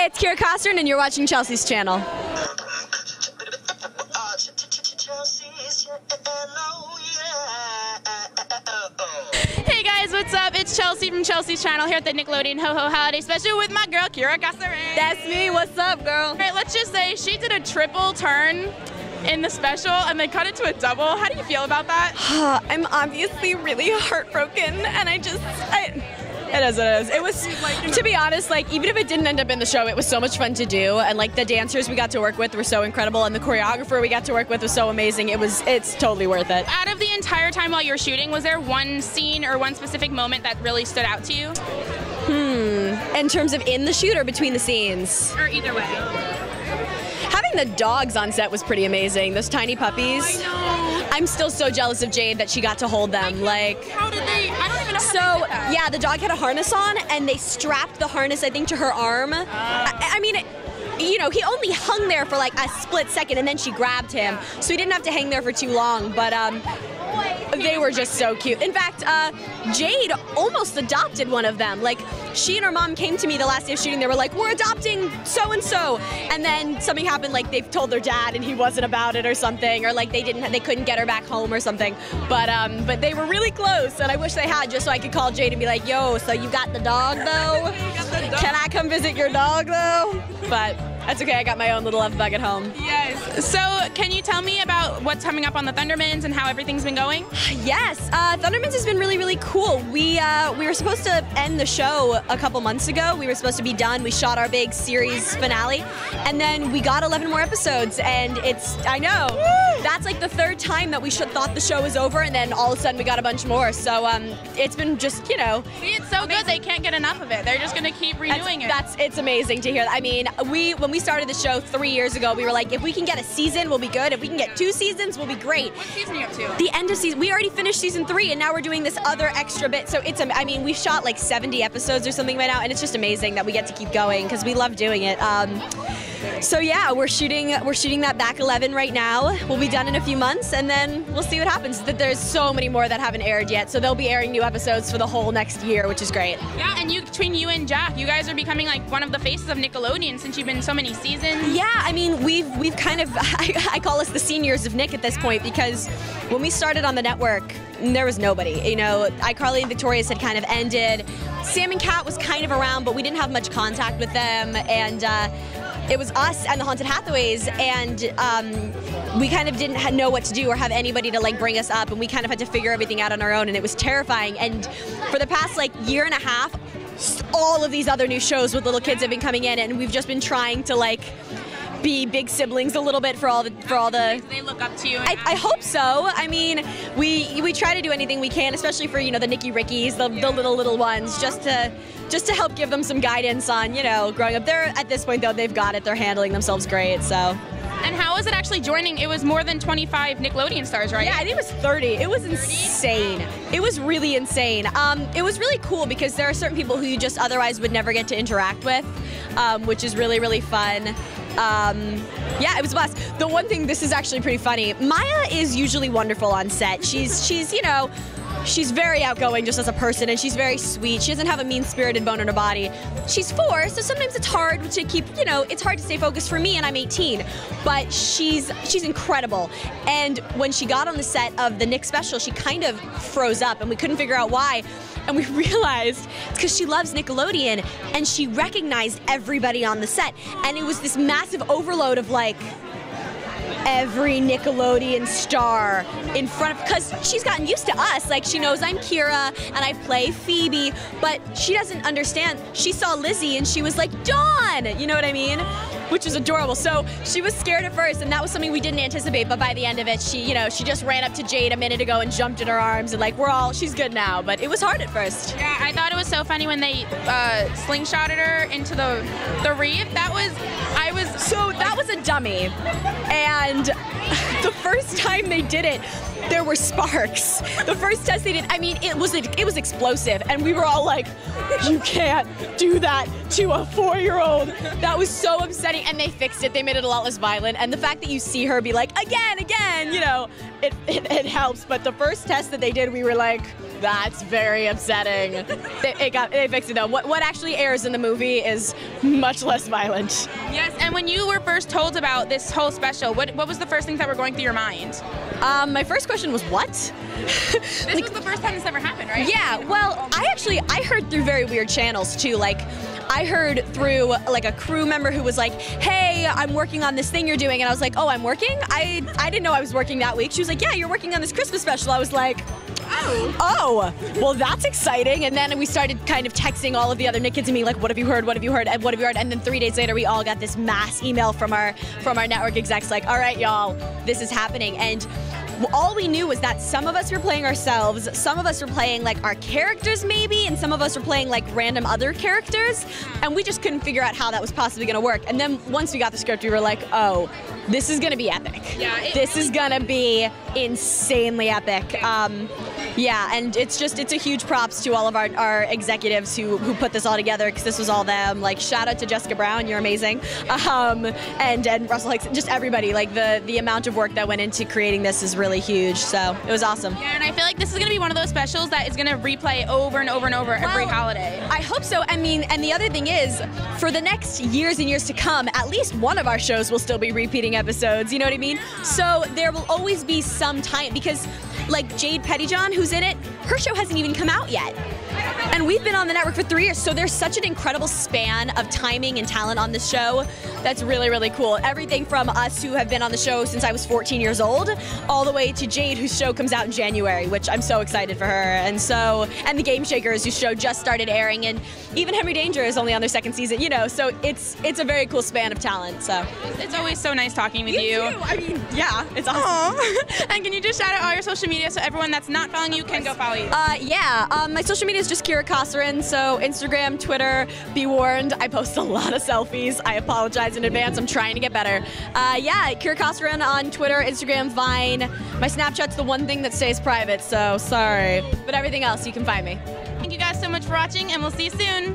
Hey, it's Kosarin, and you're watching Chelsea's channel. Hey guys, what's up? It's Chelsea from Chelsea's channel here at the Nickelodeon HoHo Holiday special with my girl Kosarin. That's me. What's up, girl? All right, let's just say she did a triple turn in the special and they cut it to a double. How do you feel about that? I'm obviously really heartbroken, and it is what it is. It was, to be honest, like, even if it didn't end up in the show, it was so much fun to do, and like the dancers we got to work with were so incredible, and the choreographer we got to work with was so amazing. It's totally worth it. Out of the entire time while you were shooting, was there one scene or one specific moment that really stood out to you? In terms of in the shoot or between the scenes? Or either way. Having the dogs on set was pretty amazing. Those tiny puppies. I know. I'm still so jealous of Jade that she got to hold them. Like, how did they? I don't even know how so they did that. yeah, the dog had a harness on, and they strapped the harness, I think, to her arm. I mean, you know, he only hung there for like a split second, and then she grabbed him, so he didn't have to hang there for too long. But they were just so cute. In fact, Jade almost adopted one of them. Like, she and her mom came to me the last day of shooting. They were like, "We're adopting so-and-so," and then something happened. Like, they've told their dad, and he wasn't about it or something, or like they couldn't get her back home or something. But they were really close, and I wish they had, just so I could call Jade and be like, "Yo, so you got the dog though? Can I come visit your dog though?" But that's okay. I got my own little love bug at home. Yes. So, can you tell me about what's coming up on the Thundermans and how everything's been going? Yes, Thundermans has been really, really cool. We were supposed to end the show a couple months ago. We were supposed to be done. We shot our big series finale, and then we got 11 more episodes, and I know, that's like the third time that we thought the show was over, and then all of a sudden we got a bunch more. So it's been just, you know. See, it's so good they can't get enough of it. They're just gonna keep renewing it. It's amazing to hear that. I mean, when we started the show 3 years ago, we were like, if we can get a season, we'll be good. If we can get 2 seasons, we'll be great. What season are you up to? The end of season. We already finished season 3, and now we're doing this other extra bit. So I mean, we've shot like 70 episodes or something by now, and it's just amazing that we get to keep going because we love doing it. So yeah, we're shooting that back 11 right now. We'll be done in a few months, and then we'll see what happens. There's so many more that haven't aired yet, so they'll be airing new episodes for the whole next year, which is great. Yeah, and between you and Jack, you guys are becoming like one of the faces of Nickelodeon since you've been so many seasons. Yeah, I mean, we've kind of, I call us the seniors of Nick at this point, because when we started on the network, there was nobody. You know, iCarly and Victorious had kind of ended. Sam and Cat was kind of around, but we didn't have much contact with them, and it was us and the Haunted Hathaways, and we kind of didn't know what to do or have anybody to like bring us up, and we kind of had to figure everything out on our own, and it was terrifying. And for the past like year and a half, all of these other new shows with little kids have been coming in, and we've just been trying to like be big siblings a little bit for all the. They look up to you. I hope so. I mean, we try to do anything we can, especially for, you know, the Nicky Rickies, the little ones, just to help give them some guidance on, you know, growing up. They're at this point though, they've got it. They're handling themselves great. So. And how was it actually joining? It was more than 25 Nickelodeon stars, right? Yeah, I think it was 30. It was insane. It was really insane. It was really cool because there are certain people who you just otherwise would never get to interact with, which is really, really fun. Yeah, it was a blast. The one thing, this is actually pretty funny. Maya is usually wonderful on set. She's you know, she's very outgoing just as a person, and she's very sweet. She doesn't have a mean-spirited bone in her body. She's 4, so sometimes it's hard to keep, you know, it's hard to stay focused for me, and I'm 18. But she's incredible. And when she got on the set of the Nick special, she kind of froze up, and we couldn't figure out why. And we realized it's because she loves Nickelodeon, and she recognized everybody on the set. And it was this massive overload of like, every Nickelodeon star in front of, because she's gotten used to us. Like, she knows I'm Kira and I play Phoebe, but she doesn't understand. She saw Lizzie and she was like, Dawn! You know what I mean? Which was adorable. So she was scared at first, and that was something we didn't anticipate, but by the end of it, she just ran up to Jade a minute ago and jumped in her arms, and like, she's good now, but it was hard at first. Yeah, I thought it was so funny when they slingshotted her into the reef. That was a dummy, and the first time they did it, there were sparks. The first test they did, I mean, it was explosive, and we were all like, you can't do that to a 4-year-old. That was so upsetting, and they fixed it. They made it a lot less violent, and the fact that you see her be like, again, you know, it helps. But the first test that they did, we were like, That's very upsetting. They fixed it though. What actually airs in the movie is much less violent. Yes, and when you were first told about this whole special, what was the first things that were going through your mind? My first question was what? This was the first time this ever happened, right? Yeah, well, I heard through very weird channels too. Like, I heard through like a crew member who was like, hey, I'm working on this thing you're doing. And I was like, oh, I'm working? I didn't know I was working that week. She was like, yeah, you're working on this Christmas special. I was like, oh, well, that's exciting. And then we started kind of texting all of the other Nick kids and being like, what have you heard? What have you heard? And what have you heard? And then 3 days later, we all got this mass email from our network execs like, all right, y'all, this is happening. And all we knew was that some of us were playing ourselves, some of us were playing like our characters maybe, and some of us were playing like random other characters, and we just couldn't figure out how that was possibly gonna work. And then once we got the script, we were like, oh, this is gonna be epic. Yeah, this is gonna be insanely epic. Yeah, and it's a huge props to all of our executives who put this all together, because this was all them. Like, shout out to Jessica Brown, you're amazing. And Russell Hicks, just everybody. Like, the amount of work that went into creating this is really huge, so it was awesome. Yeah, and I feel like this is gonna be one of those specials that is gonna replay over and over and over every holiday. I hope so. I mean, and the other thing is, for the next years and years to come, at least one of our shows will still be repeating episodes, you know what I mean? So there will always be some time, because like Jade Pettyjohn, who's in it, her show hasn't even come out yet. And we've been on the network for 3 years, so there's such an incredible span of timing and talent on this show that's really, really cool. Everything from us who have been on the show since I was 14 years old, all the way to Jade, whose show comes out in January, which I'm so excited for her. And the Game Shakers, whose show just started airing, and even Henry Danger is only on their 2nd season, you know, so it's a very cool span of talent, so. It's always so nice talking with you. Too. I mean, yeah, it's awesome. And can you just shout out all your social media so everyone that's not following you can go follow you? My social media is just Kira Kosarin, so Instagram, Twitter, be warned, I post a lot of selfies. I apologize in advance, I'm trying to get better. Kira Kosarin on Twitter, Instagram, Vine. My Snapchat's the one thing that stays private, so sorry. But everything else, you can find me. Thank you guys so much for watching, and we'll see you soon.